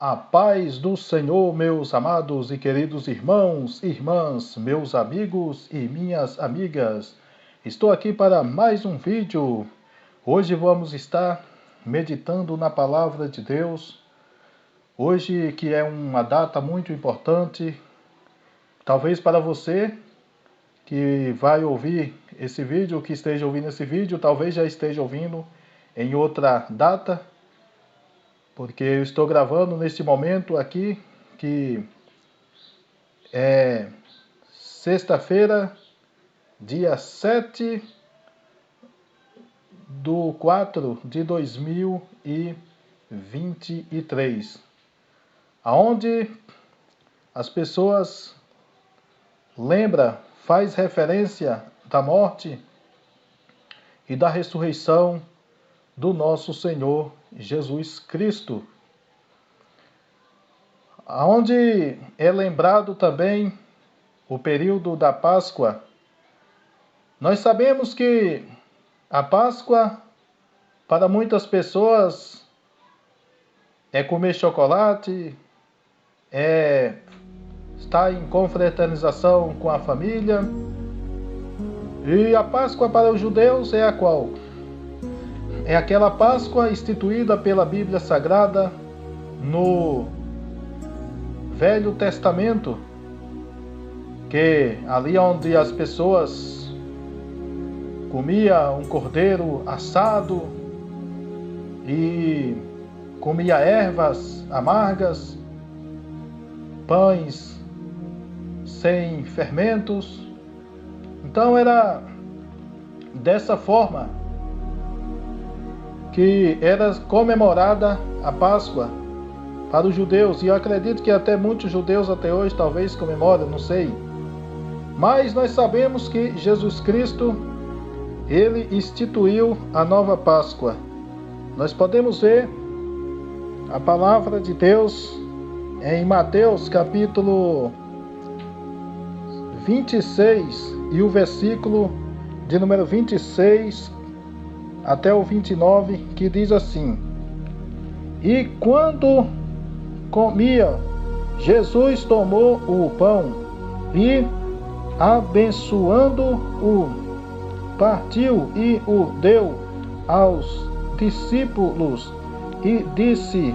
A paz do Senhor, meus amados e queridos irmãos, irmãs, meus amigos e minhas amigas. Estou aqui para mais um vídeo. Hoje vamos estar meditando na palavra de Deus. Hoje que é uma data muito importante, talvez para você que vai ouvir esse vídeo, que esteja ouvindo esse vídeo, talvez já esteja ouvindo em outra data, porque eu estou gravando neste momento aqui, que é sexta-feira, dia 7/4 de 2023, aonde as pessoas faz referência da morte e da ressurreição do nosso Senhor Jesus Cristo, onde é lembrado também o período da Páscoa. Nós sabemos que a Páscoa, para muitas pessoas, é comer chocolate, é estar em confraternização com a família. E a Páscoa para os judeus é a qual? É aquela Páscoa instituída pela Bíblia Sagrada no Velho Testamento, que ali onde as pessoas comiam um cordeiro assado e comia ervas amargas, pães sem fermentos. Então era dessa forma que era comemorada a Páscoa para os judeus, e eu acredito que até muitos judeus até hoje talvez comemoram, não sei. Mas nós sabemos que Jesus Cristo, ele instituiu a nova Páscoa. Nós podemos ver a palavra de Deus em Mateus capítulo 26 e o versículo de número 26 até o 29, que diz assim: E quando comia, Jesus tomou o pão e, abençoando-o, partiu e o deu aos discípulos e disse: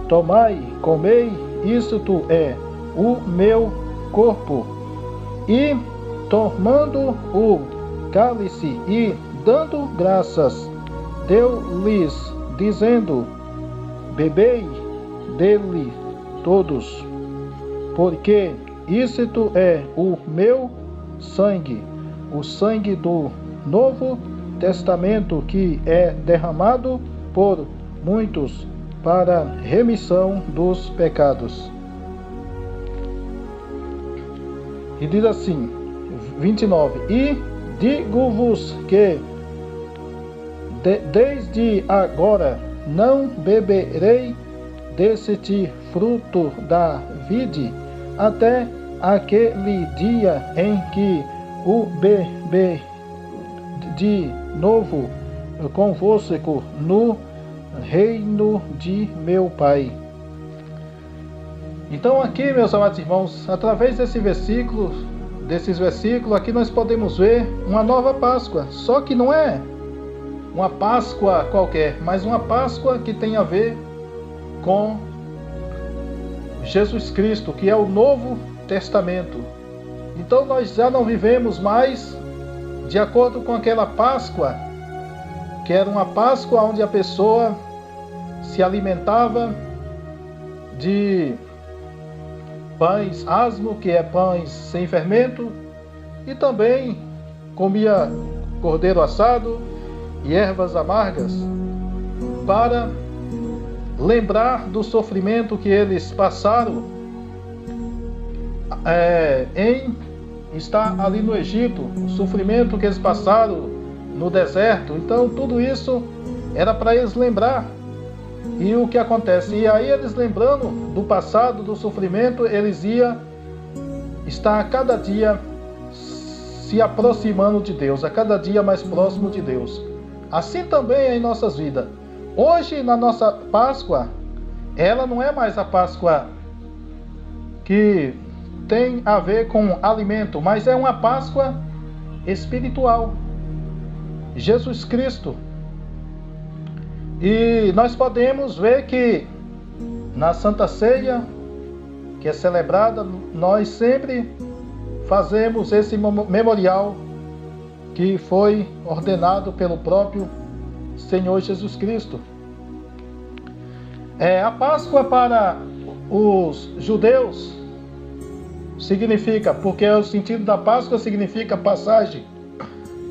Tomai, comei, isto é o meu corpo. E tomando o cálice e dando graças, deu-lhes, dizendo: Bebei dele todos, porque isto é o meu sangue, o sangue do Novo Testamento, que é derramado por muitos para remissão dos pecados. E diz assim, 29, E digo-vos que desde agora não beberei deste fruto da vide, até aquele dia em que o beber de novo convosco no reino de meu Pai. Então aqui, meus amados irmãos, através desses versículos aqui nós podemos ver uma nova Páscoa, só que não é uma Páscoa qualquer, mas uma Páscoa que tem a ver com Jesus Cristo, que é o Novo Testamento. Então nós já não vivemos mais de acordo com aquela Páscoa, que era uma Páscoa onde a pessoa se alimentava de pães asmo, que é pães sem fermento, e também comia cordeiro assado e ervas amargas, para lembrar do sofrimento que eles passaram em estar ali no Egito, o sofrimento que eles passaram no deserto. Então tudo isso era para eles lembrar. E o que acontece? E aí eles, lembrando do passado, do sofrimento, eles iam estar a cada dia se aproximando de Deus, a cada dia mais próximo de Deus. Assim também é em nossas vidas. Hoje, na nossa Páscoa, ela não é mais a Páscoa que tem a ver com alimento, mas é uma Páscoa espiritual. Jesus Cristo. E nós podemos ver que na Santa Ceia, que é celebrada, nós sempre fazemos esse memorial que foi ordenado pelo próprio Senhor Jesus Cristo. A Páscoa para os judeus significa, porque o sentido da Páscoa significa passagem.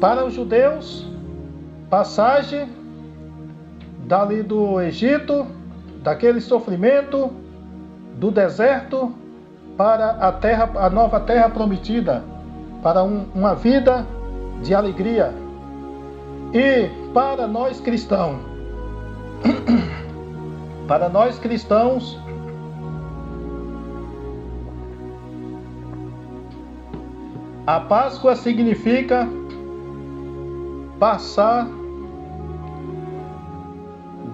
Para os judeus, passagem dali do Egito, daquele sofrimento, do deserto, para a nova terra prometida, para uma vida de alegria. E para nós cristãos, a Páscoa significa passar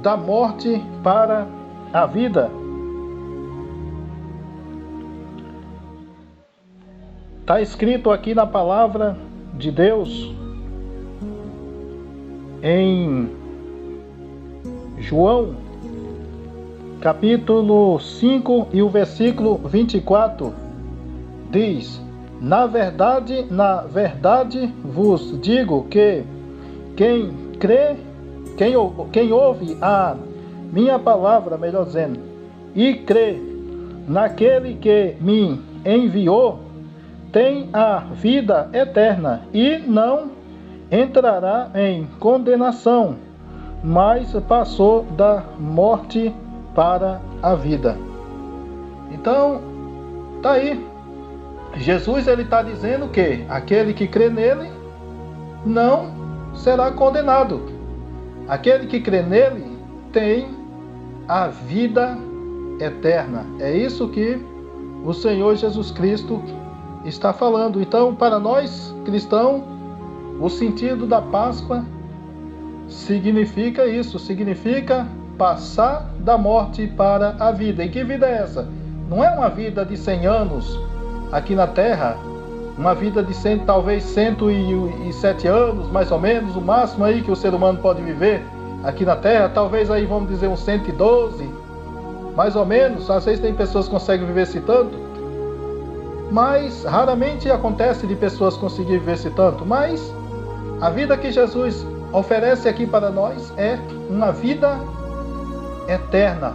da morte para a vida. Está escrito aqui na palavra de Deus, em João, capítulo 5 e o versículo 24, diz: na verdade vos digo que quem ouve a minha palavra, melhor dizendo, e crê naquele que me enviou, tem a vida eterna e não entrará em condenação, mas passou da morte para a vida. Então, tá aí. Jesus ele está dizendo que aquele que crê nele não será condenado. Aquele que crê nele tem a vida eterna. É isso que o Senhor Jesus Cristo está falando. Então, para nós cristãos, o sentido da Páscoa significa isso, significa passar da morte para a vida. E que vida é essa? Não é uma vida de 100 anos aqui na Terra, uma vida de talvez 107 anos, mais ou menos, o máximo aí que o ser humano pode viver aqui na Terra, talvez aí vamos dizer uns 112, mais ou menos. Às vezes tem pessoas que conseguem viver esse tanto, mas raramente acontece de pessoas conseguirem viver esse tanto. Mas a vida que Jesus oferece aqui para nós é uma vida eterna,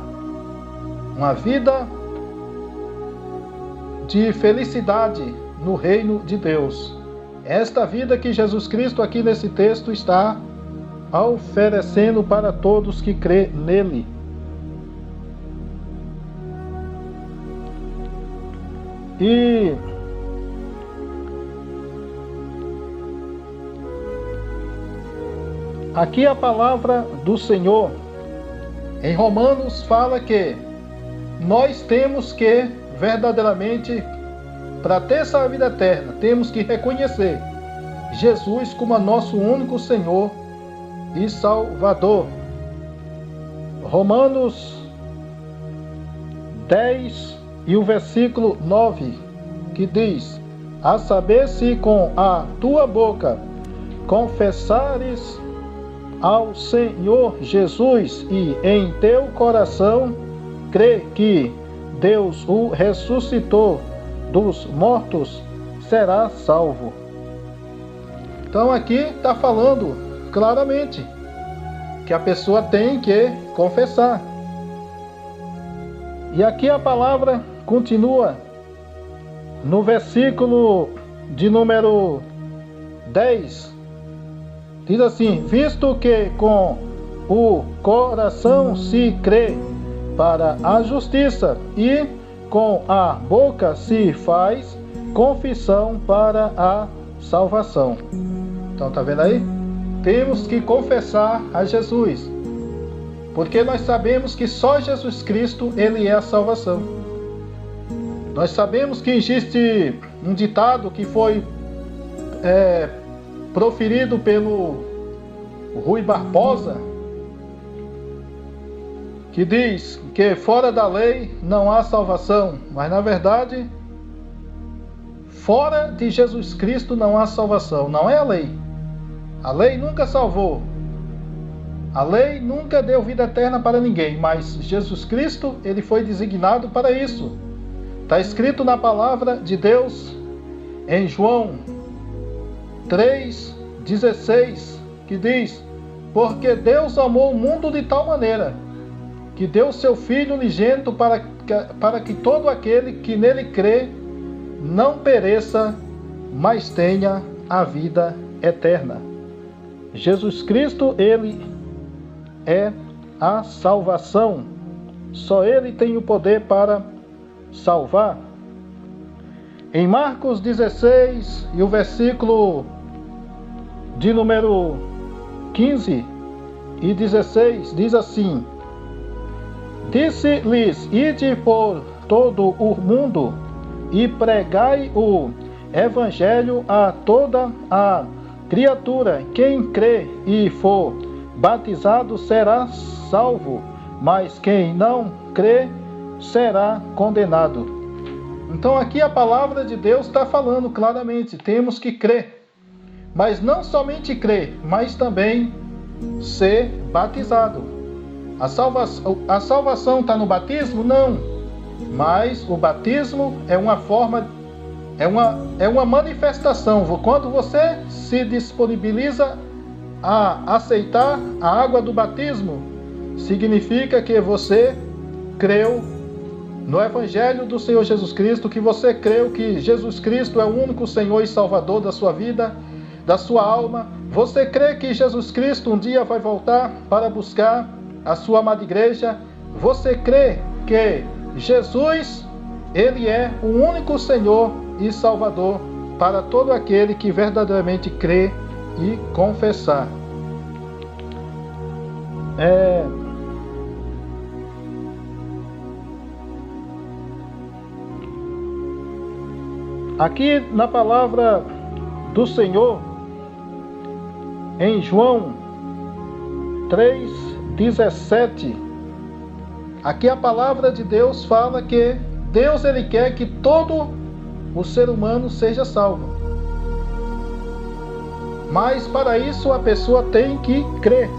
uma vida de felicidade no reino de Deus. Esta vida que Jesus Cristo aqui nesse texto está oferecendo para todos que crê nele. E aqui a palavra do Senhor em Romanos fala que nós temos que verdadeiramente, para ter essa vida eterna, temos que reconhecer Jesus como nosso único Senhor e Salvador. Romanos 10 e o versículo 9, que diz: a saber, se com a tua boca confessares ao Senhor Jesus e em teu coração crê que Deus o ressuscitou dos mortos, será salvo. Então aqui está falando claramente que a pessoa tem que confessar. E aqui a palavra continua no versículo de número 10. Diz assim: visto que com o coração se crê para a justiça e com a boca se faz confissão para a salvação. Então tá vendo aí? Temos que confessar a Jesus, porque nós sabemos que só Jesus Cristo ele é a salvação. Nós sabemos que existe um ditado que foi proferido pelo Rui Barbosa, que diz que fora da lei não há salvação, mas na verdade, fora de Jesus Cristo não há salvação, não é a lei. A lei nunca salvou, a lei nunca deu vida eterna para ninguém, mas Jesus Cristo, ele foi designado para isso. Está escrito na palavra de Deus em João 3,16, que diz: porque Deus amou o mundo de tal maneira que deu seu Filho unigênito para que todo aquele que nele crê não pereça, mas tenha a vida eterna. Jesus Cristo, ele é a salvação. Só ele tem o poder para salvar. Em Marcos 16 e o versículo de número 15 e 16 diz assim: disse-lhes: ide por todo o mundo e pregai o evangelho a toda a criatura. Quem crê e for batizado será salvo, mas quem não crê será condenado. Então aqui a palavra de Deus está falando claramente, temos que crer. Mas não somente crer, mas também ser batizado. A salvação está no batismo? Não. Mas o batismo é uma forma, é uma manifestação. Quando você se disponibiliza a aceitar a água do batismo, significa que você creu no Evangelho do Senhor Jesus Cristo, que você creu que Jesus Cristo é o único Senhor e Salvador da sua vida, da sua alma. Você crê que Jesus Cristo um dia vai voltar para buscar a sua amada igreja. Você crê que Jesus, ele é o único Senhor e Salvador para todo aquele que verdadeiramente crê e confessar. Aqui na palavra do Senhor, em João 3,17, aqui a palavra de Deus fala que Deus, ele quer que todo o ser humano seja salvo. Mas para isso a pessoa tem que crer.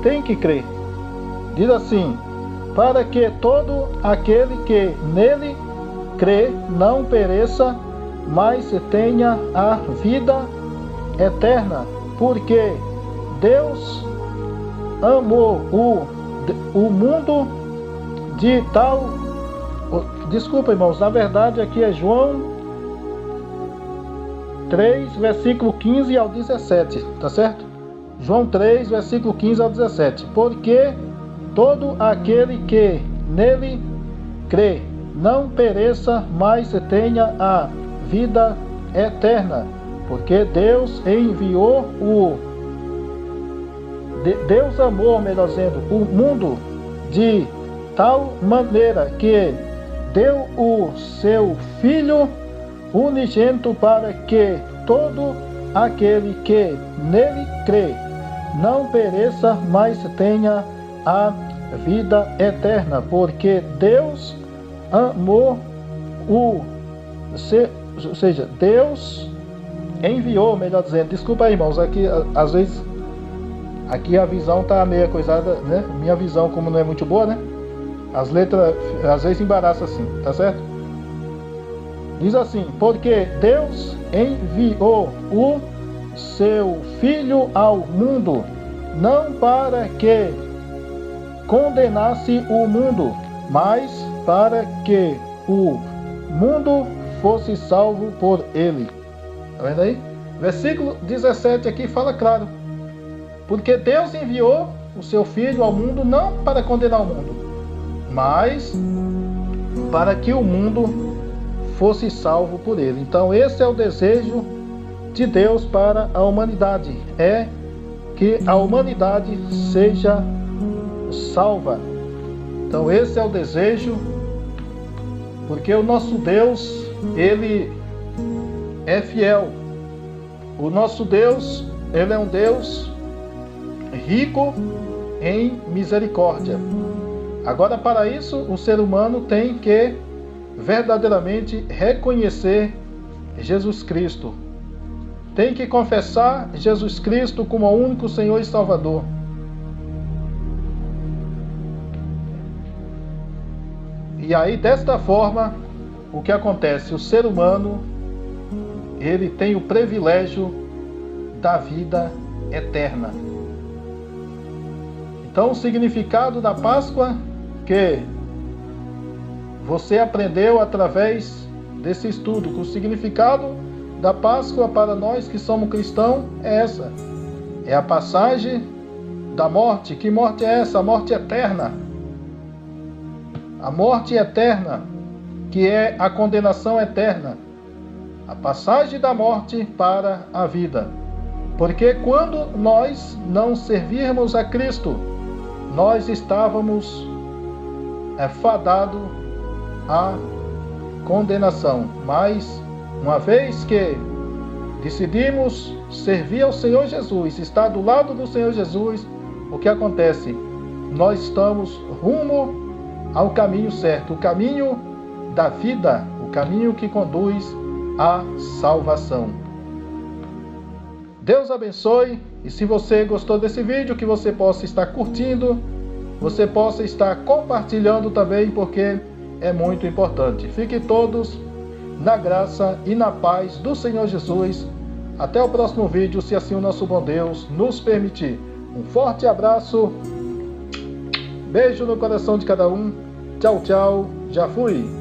Tem que crer. Diz assim: para que todo aquele que nele crê não pereça, mas tenha a vida eterna. Porque Deus amou o mundo de tal... Desculpa, irmãos, na verdade aqui é João 3, versículo 15 ao 17, tá certo? João 3, versículo 15 ao 17. Porque todo aquele que nele crê não pereça, mas tenha a vida eterna. Porque Deus enviou Deus amou, melhor dizendo, o mundo de tal maneira que deu o seu Filho unigênito para que todo aquele que nele crê não pereça, mas tenha a vida eterna. Porque Deus amou ou seja, Deus enviou, melhor dizendo, desculpa aí, irmãos, aqui às vezes aqui a visão tá meio coisada, né? Minha visão, como não é muito boa, né? As letras às vezes embaraçam assim, tá certo? Diz assim: porque Deus enviou o seu Filho ao mundo, não para que condenasse o mundo, mas para que o mundo fosse salvo por ele. Tá vendo aí? Versículo 17 aqui fala claro. Porque Deus enviou o seu Filho ao mundo não para condenar o mundo, mas para que o mundo fosse salvo por ele. Então esse é o desejo de Deus para a humanidade, é que a humanidade seja salva. Então esse é o desejo, porque o nosso Deus, ele é fiel. O nosso Deus, ele é um Deus rico em misericórdia. Agora, para isso, o ser humano tem que verdadeiramente reconhecer Jesus Cristo. Tem que confessar Jesus Cristo como o único Senhor e Salvador. E aí, desta forma, o que acontece? O ser humano, ele tem o privilégio da vida eterna. Então, o significado da Páscoa que você aprendeu através desse estudo, que o significado da Páscoa para nós que somos cristãos é essa. É a passagem da morte. Que morte é essa? A morte eterna. A morte eterna, que é a condenação eterna. A passagem da morte para a vida. Porque quando nós não servirmos a Cristo, nós estávamos fadados à condenação. Mas, uma vez que decidimos servir ao Senhor Jesus, estar do lado do Senhor Jesus, o que acontece? Nós estamos rumo ao caminho certo, o caminho da vida, o caminho que conduz à salvação. Deus abençoe, e se você gostou desse vídeo, que você possa estar curtindo, você possa estar compartilhando também, porque é muito importante. Fiquem todos na graça e na paz do Senhor Jesus. Até o próximo vídeo, se assim o nosso bom Deus nos permitir. Um forte abraço, beijo no coração de cada um. Tchau, tchau, já fui.